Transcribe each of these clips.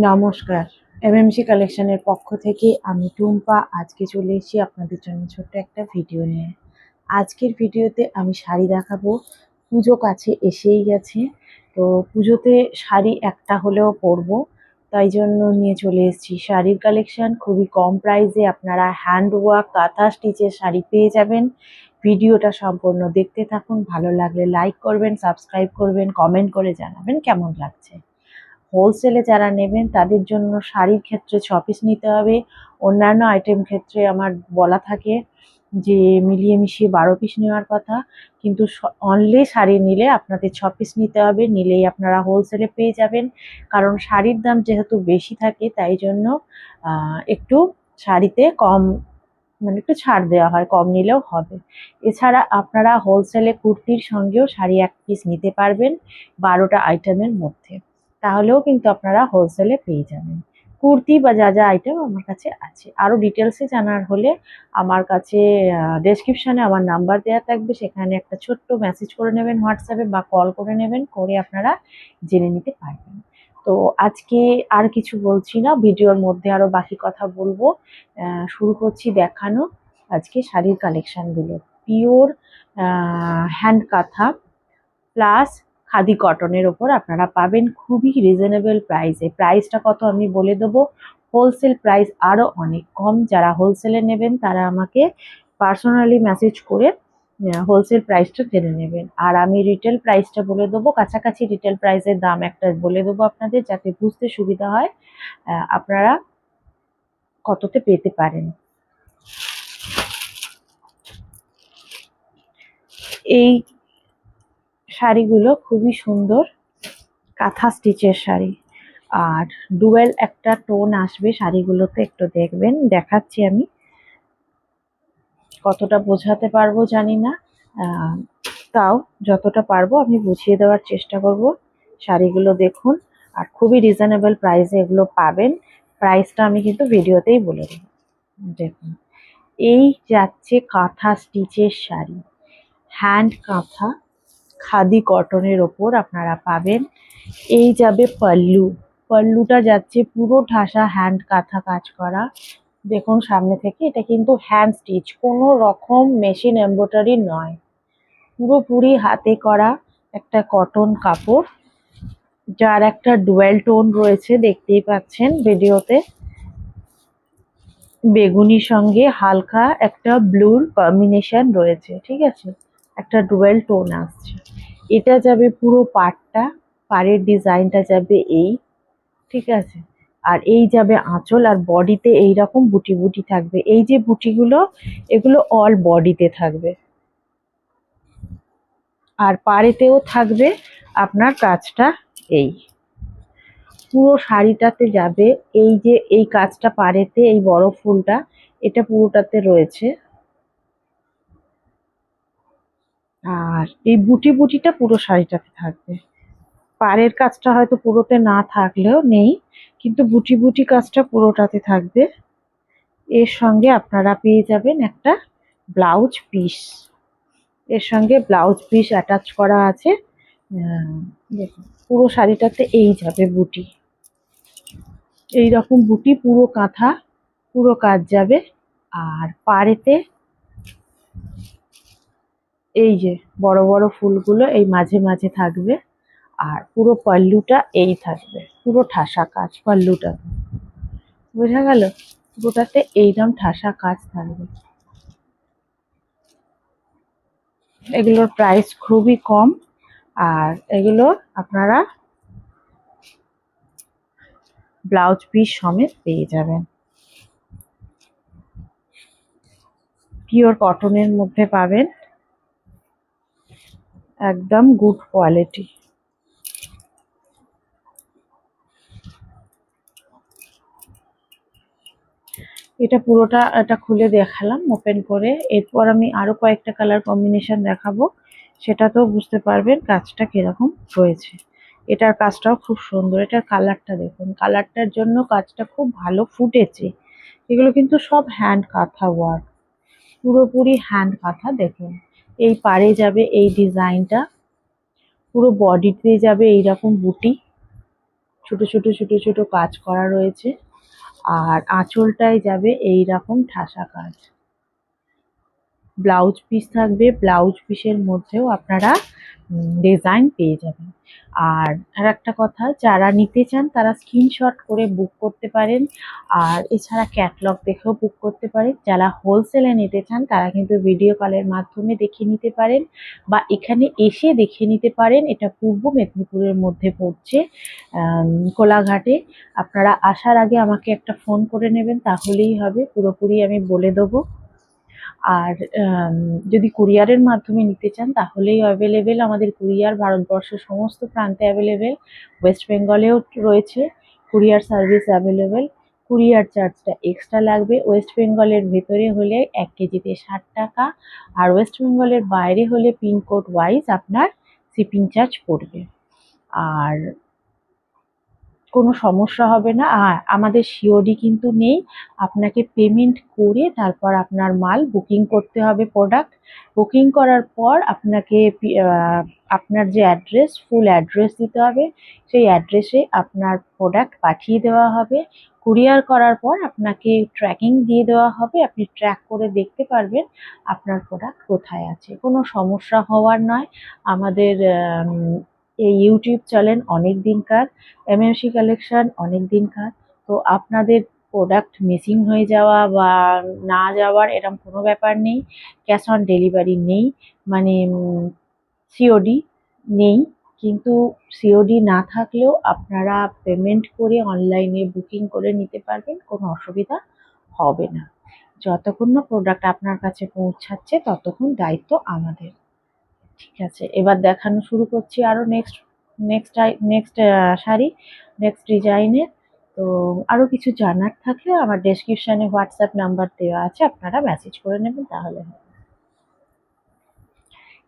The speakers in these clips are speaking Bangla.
নমস্কার, এমএমসি কালেকশনের পক্ষ থেকে আমি টুম্পা। আজকে চলে এসেছি আপনাদের জন্য ছোট্ট একটা ভিডিও নিয়ে। আজকের ভিডিওতে আমি শাড়ি দেখাবো। পুজো কাছে এসেই গেছে, তো পুজোতে শাড়ি একটা হলেও পরবো, তাই জন্য নিয়ে চলে এসেছি শাড়ির কালেকশন। খুবই কম প্রাইসে আপনারা হ্যান্ড ওয়ার্ক কাঁথা স্টিচের শাড়ি পেয়ে যাবেন। ভিডিওটা সম্পূর্ণ দেখতে থাকুন, ভালো লাগলে লাইক করবেন, সাবস্ক্রাইব করবেন, কমেন্ট করে জানাবেন কেমন লাগছে। হোলসেলে যারা নেবেন তাদের জন্য শাড়ির ক্ষেত্রে 6 পিস নিতে হবে। অন্যান্য আইটেম ক্ষেত্রে আমার বলা থাকে যে মিলিয়ে মিশিয়ে 12 পিস নেওয়ার কথা, কিন্তু অনলি শাড়ি নিলে আপনাদের 6 পিস নিতে হবে, নিলেই আপনারা হোলসেলে পেয়ে যাবেন। কারণ শাড়ির দাম যেহেতু বেশি থাকে, তাই জন্য একটু শাড়িতে কম, মানে একটু ছাড় দেওয়া হয়, কম নিলেও হবে। এছাড়া আপনারা হোলসেলে কুর্তির সঙ্গেও শাড়ি 1 পিস নিতে পারবেন 12টা আইটেমের মধ্যে, তাহলেও কিন্তু আপনারা হোলসেলে পেয়ে যাবেন। কুর্তি বা যা যা আইটেম আমার কাছে আছে, আরও ডিটেলসে জানার হলে আমার কাছে ডেসক্রিপশানে আমার নাম্বার দেওয়া থাকবে, সেখানে একটা ছোট্ট মেসেজ করে নেবেন হোয়াটসঅ্যাপে, বা কল করে নেবেন, করে আপনারা জেনে নিতে পারবেন। তো আজকে আর কিছু বলছি না, ভিডিওর মধ্যে আরও বাকি কথা বলবো। শুরু করছি দেখানো আজকে শাড়ির কালেকশানগুলো। পিওর হ্যান্ড কাঁথা প্লাস খাদি কটনের ওপর আপনারা পাবেন খুবই রিজনেবল প্রাইসে। প্রাইসটা কত আমি বলে দেবো। হোলসেল প্রাইস আরও অনেক কম। যারা হোলসেলে নেবেন তারা আমাকে পার্সোনালি মেসেজ করে হোলসেল প্রাইসটা জেনে নেবেন। আর আমি রিটেল প্রাইসটা বলে দেবো, কাছাকাছি রিটেল প্রাইসের দাম একটা বলে দেবো আপনাদের, যাতে বুঝতে সুবিধা হয় আপনারা কততে পেতে পারেন। এই শাড়িগুলো খুবই সুন্দর কাঁথা স্টিচের শাড়ি, আর ডুয়েল একটা টোন আসবে শাড়িগুলোতে, একটু দেখবেন, দেখাচ্ছি আমি। কতটা বোঝাতে পারবো জানি না, তাও যতটা পারবো আমি বুঝিয়ে দেওয়ার চেষ্টা করব। শাড়িগুলো দেখুন, আর খুবই রিজনেবল প্রাইসে এগুলো পাবেন। প্রাইসটা আমি কিন্তু ভিডিওতেই বলে দেবো। দেখুন, এই যাচ্ছে কাঁথা স্টিচের শাড়ি, হ্যান্ড কাঁথা খাদি কটনের ওপর আপনারা পাবেন। এই যাবে পাল্লু, পাল্লুটা যাচ্ছে পুরো ঠাসা হ্যান্ড কাঁথা কাজ করা। দেখুন সামনে থেকে, এটা কিন্তু হ্যান্ড স্টিচ, কোনো রকম মেশিন এমব্রয়ডারি নয়, পুরোপুরি হাতে করা একটা কটন কাপড়, যার একটা ডুয়েল টোন রয়েছে, দেখতেই পাচ্ছেন ভিডিওতে। বেগুনির সঙ্গে হালকা একটা ব্লুর কম্বিনেশন রয়েছে, ঠিক আছে, একটা ডুয়েল টোন আসছে। এটা যাবে পুরো পাড়টা, পাড়ের ডিজাইনটা যাবে এই, ঠিক আছে। আর এই যাবে আঁচল, আর বডিতে এইরকম বুটি বুটি থাকবে। এই যে বুটিগুলো, এগুলো অল বডিতে থাকবে, আর পাড়েতেও থাকবে আপনার কাজটা। এই পুরো শাড়িটাতে যাবে এই যে এই কাজটা পাড়েতে, এই বড় ফুলটা এটা পুরোটাতে রয়েছে, আর এই বুটি বুটিটা পুরো শাড়িটাতে থাকবে। পাড়ের কাজটা হয়তো পুরোতে না থাকলেও নেই, কিন্তু বুটি বুটি কাজটা পুরোটাতে থাকবে। এর সঙ্গে আপনারা পেয়ে যাবেন একটা ব্লাউজ পিস, এর সঙ্গে ব্লাউজ পিস অ্যাটাচ করা আছে। দেখুন পুরো শাড়িটাতে এই যাবে বুটি, এই রকম বুটি পুরো কাঁথা পুরো কাজ যাবে। আর পাড়েতে এই যে বড় বড় ফুলগুলো এই মাঝে মাঝে থাকবে, আর পুরো পাল্লুটা এই থাকবে, পুরো ঠাসা কাজ পাল্লুটা, বোঝা গেল? পুরোটাতে এইরকম ঠাসা কাজ থাকবে। এগুলোর প্রাইস খুবই কম, আর এগুলো আপনারা ব্লাউজ পিস সমেত পেয়ে যাবেন। পিওর কটনের মধ্যে পাবেন, একদম গুড কোয়ালিটি। এটা পুরোটা এটা খুলে দেখালাম ওপেন করে, এরপর আমি আরো কয়েকটা কালার কম্বিনেশন দেখাবো, সেটাতেও বুঝতে পারবেন কাজটা কিরকম রয়েছে। এটার কাজটাও খুব সুন্দর, এটার কালারটা দেখুন, কালারটার জন্য কাজটা খুব ভালো ফুটেছে। এগুলো কিন্তু সব হ্যান্ড কাঁথা ওয়ার্ক, পুরোপুরি হ্যান্ড কাঁথা। দেখুন এই পাড়ে যাবে এই ডিজাইনটা, পুরো বডিতে যাবে এইরকম বুটি, ছোট ছোট ছোট ছোট কাজ করা রয়েছে। আর আঁচলটায় যাবে এই রকম ঠাসা কাজ। ব্লাউজ পিস থাকবে, ব্লাউজ পিসের মধ্যেও আপনারা ডিজাইন পেয়ে যাবেন। আর একটা কথা, যারা নিতে চান তারা স্ক্রিনশট করে বুক করতে পারেন, আর এছাড়া ক্যাটলগ দেখেও বুক করতে পারেন। যারা হোলসেলে নিতে চান তারা কিন্তু ভিডিও কলের মাধ্যমে দেখে নিতে পারেন বা এখানে এসে দেখে নিতে পারেন। এটা পূর্ব মেদিনীপুরের মধ্যে পড়ছে, কোলাঘাটে। আপনারা আসার আগে আমাকে একটা ফোন করে নেবেন, তাহলেই হবে, পুরোপুরি আমি বলে দেবো। আর যদি কুরিয়ারের মাধ্যমে নিতে চান তাহলেই অ্যাভেলেবেল, আমাদের কুরিয়ার ভারতবর্ষের সমস্ত প্রান্তে অ্যাভেলেবেল। ওয়েস্ট বেঙ্গলেও রয়েছে কুরিয়ার সার্ভিস অ্যাভেলেবেল। কুরিয়ার চার্জটা এক্সট্রা লাগবে। ওয়েস্ট বেঙ্গলের ভেতরে হলে 1 কেজিতে 60 টাকা, আর ওয়েস্ট বেঙ্গলের বাইরে হলে পিনকোড ওয়াইজ আপনার শিপিং চার্জ পড়বে। আর কোনো সমস্যা হবে না। আর আমাদের সিওডি কিন্তু নেই, আপনাকে পেমেন্ট করে তারপর আপনার মাল বুকিং করতে হবে। প্রোডাক্ট বুকিং করার পর আপনাকে আপনার যে অ্যাড্রেস, ফুল অ্যাড্রেস দিতে হবে, সেই অ্যাড্রেসে আপনার প্রোডাক্ট পাঠিয়ে দেওয়া হবে। কুরিয়ার করার পর আপনাকে ট্র্যাকিং দিয়ে দেওয়া হবে, আপনি ট্র্যাক করে দেখতে পারবেন আপনার প্রোডাক্ট কোথায় আছে। কোনো সমস্যা হওয়ার নয়। আমাদের এই ইউটিউব চ্যানেল অনেক দিনকার, এমএমসি কালেকশন অনেক দিনকার। তো আপনাদের প্রোডাক্ট মিসিং হয়ে যাওয়া বা না যাওয়ার এরকম কোনো ব্যাপার নেই। ক্যাশ অন ডেলিভারি নেই, মানে সিওডি নেই। কিন্তু সিওডি না থাকলেও আপনারা পেমেন্ট করে অনলাইনে বুকিং করে নিতে পারবেন, কোনো অসুবিধা হবে না। যতক্ষণ না প্রোডাক্ট আপনার কাছে পৌঁছাচ্ছে ততক্ষণ দায়িত্ব আমাদের। ঠিক আছে, এবার দেখানো শুরু করছি আরো next next next sari, next ডিজাইনের। তো আরো কিছু জানার থাকলে আমার ডেসক্রিপশনে হোয়াটসঅ্যাপ নাম্বার দেওয়া আছে, আপনারা মেসেজ করে নেবেন তাহলে হবে।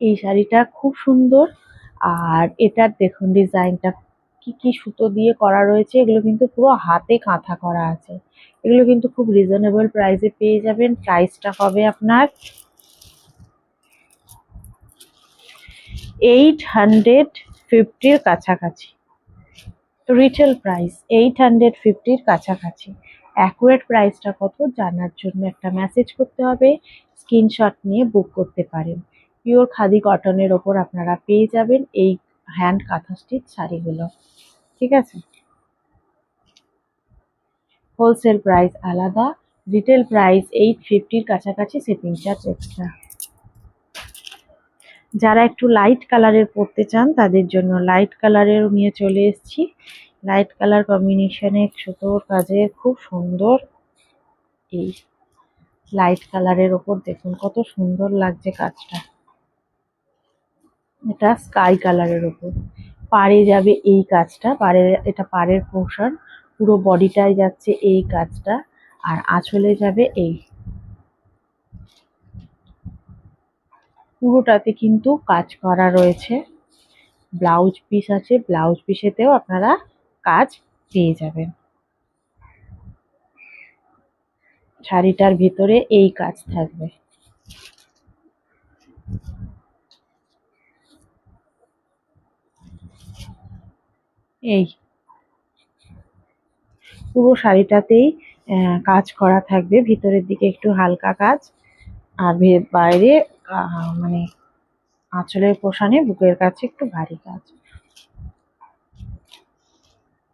এই শাড়িটা খুব সুন্দর, আর এটার দেখুন ডিজাইনটা কি কি সুতো দিয়ে করা রয়েছে। এগুলো কিন্তু পুরো হাতে কাঁথা করা আছে। এগুলো কিন্তু খুব রিজনেবল প্রাইসে পেয়ে যাবেন। প্রাইসটা হবে আপনার 850-র কাছাকাছি। রিটেল প্রাইস 850-র কাছাকাছি। অ্যাকুরেট প্রাইসটা কত জানার জন্য একটা মেসেজ করতে হবে, স্ক্রিনশট নিয়ে বুক করতে পারেন। পিওর খাদি কটনের ওপর আপনারা পেয়ে যাবেন এই হ্যান্ড কাঁথা স্টিচ শাড়িগুলো। ঠিক আছে, হোলসেল প্রাইস আলাদা, রিটেল প্রাইস 850-র কাছাকাছি, শিপিং চার্জ এক্সট্রা। যারা একটু লাইট কালারের পরতে চান তাদের জন্য লাইট কালারেরও নিয়ে চলে এসেছি। লাইট কালার কম্বিনেশনে সুতোর কাজে খুব সুন্দর। এই লাইট কালারের ওপর দেখুন কত সুন্দর লাগছে কাজটা। এটা স্কাই কালারের ওপর পাড়ে যাবে এই কাজটা, পাড়ে, এটা পাড়ের পোর্শন, পুরো বডিটায় যাচ্ছে এই কাজটা। আর আঁচলে যাবে এই, পুরোটাতে কিন্তু কাজ করা রয়েছে। ব্লাউজ পিস আছে, ব্লাউজ পিসেতেও আপনারা কাজ পেয়ে যাবেন। শাড়িটার ভিতরে এই কাজ থাকবে। এই পুরো শাড়িটাতেই কাজ করা থাকবে, ভিতরের দিকে একটু হালকা কাজ, আর বাইরে মানে আঁচলের পোষণে বুকের কাছে একটু ভারী কাজ।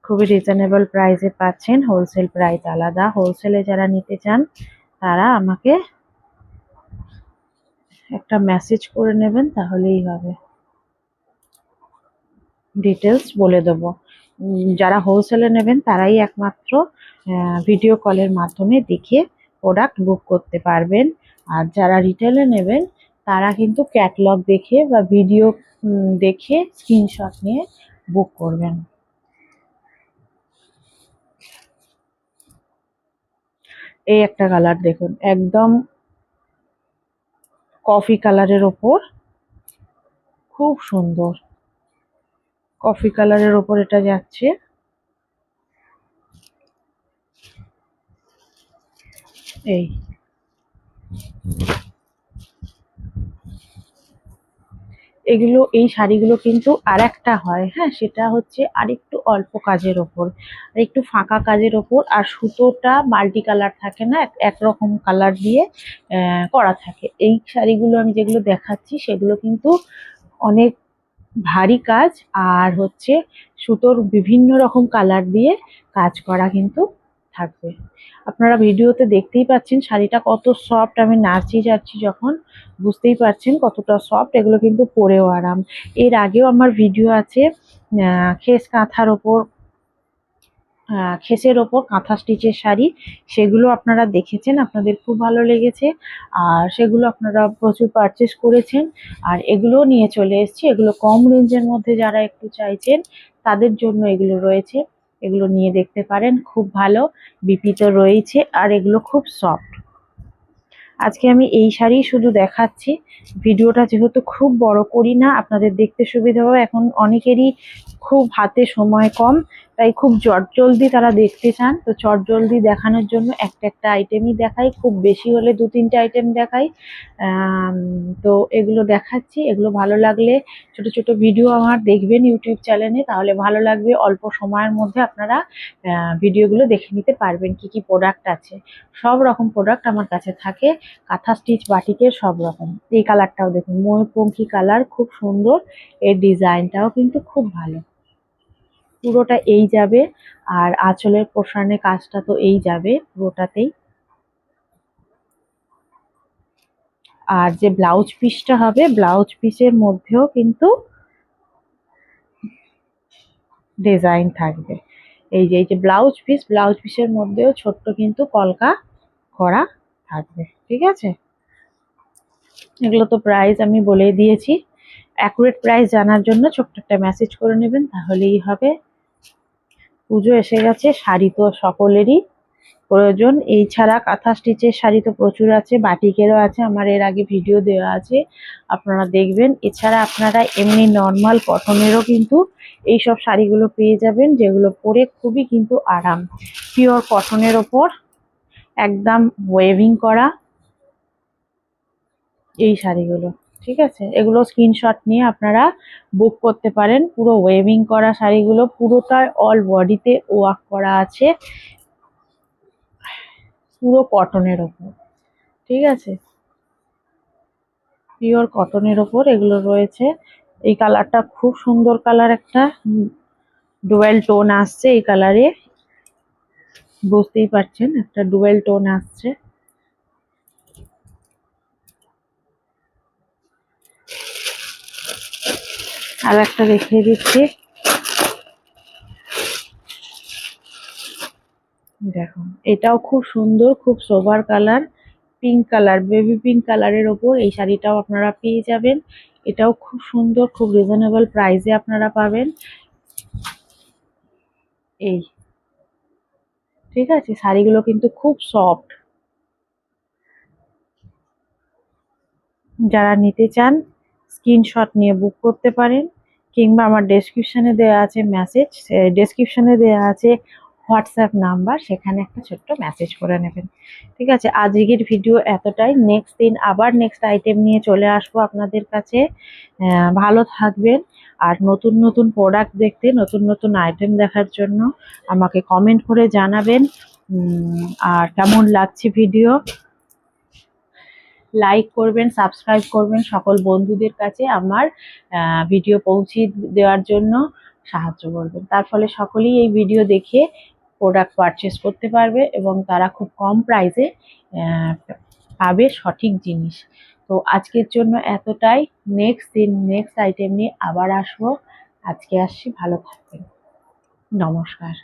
খুবই রিজনেবল প্রাইসে পাচ্ছেন, হোলসেল প্রাইস আলাদা। হোলসেলে যারা নিতে চান তারা আমাকে একটা মেসেজ করে নেবেন তাহলেই হবে, ডিটেলস বলে দেবো। যারা হোলসেলে নেবেন তারাই একমাত্র ভিডিও কলের মাধ্যমে দেখে প্রোডাক্ট বুক করতে পারবেন। আর যারা রিটেলে নেবেন তারা কিন্তু ক্যাটালগ দেখে বা ভিডিও দেখে স্ক্রিনশট নিয়ে বুক করবেন। এই একটা কালার দেখুন, একদম কফি কালারের ওপর, খুব সুন্দর কফি কালারের ওপর এটা যাচ্ছে। এই এগুলো এই শাড়িগুলো কিন্তু আরেকটা হয়, হ্যাঁ, সেটা হচ্ছে আরেকটু অল্প কাজের ওপর, আর একটু ফাঁকা কাজের ওপর, আর সুতোটা মাল্টি কালার থাকে না, একরকম কালার দিয়ে করা থাকে। এই শাড়িগুলো আমি যেগুলো দেখাচ্ছি সেগুলো কিন্তু অনেক ভারী কাজ, আর হচ্ছে সুতোর বিভিন্ন রকম কালার দিয়ে কাজ করা কিন্তু থাকবে। আপনারা ভিডিওতে দেখতেই পাচ্ছেন শাড়িটা কত সফট, আমি নাড়ছি যাচ্ছি যখন বুঝতেই পারছেন কতটা সফট। এগুলো কিন্তু পরেও আরাম। এর আগেও আমার ভিডিও আছে খেস কাঁথার ওপর, খেসের ওপর কাঁথা স্টিচের শাড়ি, সেগুলো আপনারা দেখেছেন, আপনাদের খুব ভালো লেগেছে, আর সেগুলো আপনারা প্রচুর পারচেস করেছেন। আর এগুলো নিয়ে চলে এসেছি, এগুলো কম রেঞ্জের মধ্যে যারা একটু চাইছেন তাদের জন্য এগুলো রয়েছে, এগুলো নিয়ে দেখতে পারেন, খুব ভালো বিপি তো রয়েছে, আর এগুলো খুব সফট। আজকে আমি এই শাড়ি শুধু দেখাচ্ছি, ভিডিওটা যেহেতু খুব বড় করি না, আপনাদের দেখতে সুবিধা হবে। এখন অনেকেরই খুব হাতে সময় কম, তাই খুব চটজলদি তারা দেখতে চান, তো চটজলদি দেখানোর জন্য একটা একটা আইটেমই দেখাই, খুব বেশি হলে 2-3টে আইটেম দেখাই। তো এগুলো দেখাচ্ছি, এগুলো ভালো লাগলে ছোট ছোট ভিডিও আমার দেখবেন ইউটিউব চ্যানেলে, তাহলে ভালো লাগবে। অল্প সময়ের মধ্যে আপনারা ভিডিওগুলো দেখে নিতে পারবেন কি কি প্রোডাক্ট আছে। সব রকম প্রোডাক্ট আমার কাছে থাকে, কাঁথা স্টিচ বাটিকের সব রকম। এই কালারটাও দেখুন, ময়ূরপঙ্খী কালার, খুব সুন্দর, এর ডিজাইনটাও কিন্তু খুব ভালো। পুরোটা এই যাবে, আর আঁচলের পোর্শনের কাজটা তো এই যাবে পুরোটাতেই। আর যে ব্লাউজ পিসটা হবে, ব্লাউজ পিসের মধ্যেও কিন্তু ডিজাইন থাকবে। এই যে ব্লাউজ পিসের মধ্যেও ছোট্ট কিন্তু কলকা করা থাকবে, ঠিক আছে। এগুলো তো প্রাইস আমি বলেই দিয়েছি, অ্যাকুরেট প্রাইস জানার জন্য ছোট্ট একটা মেসেজ করে নেবেন, তাহলেই হবে। পুজো এসে গেছে, শাড়ি তো সকলেরই প্রয়োজন। এই ছাড়া কাঁথা স্টিচের শাড়ি তো প্রচুর আছে, বাটিকেরও আছে, আমার এর আগে ভিডিও দেওয়া আছে, আপনারা দেখবেন। এছাড়া আপনারা এমনি নর্মাল কটনেরও কিন্তু এইসব শাড়িগুলো পেয়ে যাবেন, যেগুলো পরে খুবই কিন্তু আরাম। পিওর কটনের ওপর একদম ওয়েভিং করা এই শাড়িগুলো, ঠিক আছে। এগুলো স্ক্রিনশট নিয়ে আপনারা বুক করতে পারেন। পুরো ওয়েভিং করা শাড়িগুলো, পুরোটাই অল বডিতে ওয়ার্ক করা আছে, পুরো কটনের ওপর, ঠিক আছে, পিওর কটনের ওপর এগুলো রয়েছে। এই কালারটা খুব সুন্দর কালার, একটা ডুয়েল টোন আসছে এই কালারে, বুঝতেই পারছেন একটা ডুয়েল টোন আসছে। আর একটা দেখিয়ে দিচ্ছি, দেখুন এটাও খুব সুন্দর, খুব sober colour, pink colour, baby pink কালারের ওপর এই শাড়িটাও আপনারা পেয়ে যাবেন। এটাও খুব সুন্দর, খুব রিজনেবল প্রাইসে আপনারা পাবেন। এই, ঠিক আছে, শাড়িগুলো কিন্তু খুব সফট। যারা নিতে চান স্ক্রিনশট নিয়ে বুক করতে পারেন, কিংবা আমার ডেসক্রিপশনে দেওয়া আছে মেসেজ, ডেসক্রিপশনে দেওয়া আছে হোয়াটসঅ্যাপ নাম্বার, সেখানে একটা ছোট্ট মেসেজ করে নেবেন, ঠিক আছে। আজকের ভিডিও এতটাই, নেক্সট দিন আবার নেক্সট আইটেম নিয়ে চলে আসবো আপনাদের কাছে। ভালো থাকবেন, আর নতুন নতুন প্রোডাক্ট দেখতে, নতুন নতুন আইটেম দেখার জন্য আমাকে কমেন্ট করে জানাবেন। আর কেমন লাগছে ভিডিও, লাইক করবেন, সাবস্ক্রাইব করবেন, সকল বন্ধুদের কাছে আমার ভিডিও পৌঁছে দেওয়ার জন্য সাহায্য করবেন। তার ফলে সকলেই এই ভিডিও দেখে প্রোডাক্ট পারচেস করতে পারবে, এবং তারা খুব কম প্রাইসে পাবে সঠিক জিনিস। তো আজকের জন্য এতটাই, নেক্সট দিন নেক্সট আইটেম নিয়ে আবার আসবো। আজকে আসছি, ভালো থাকবেন, নমস্কার।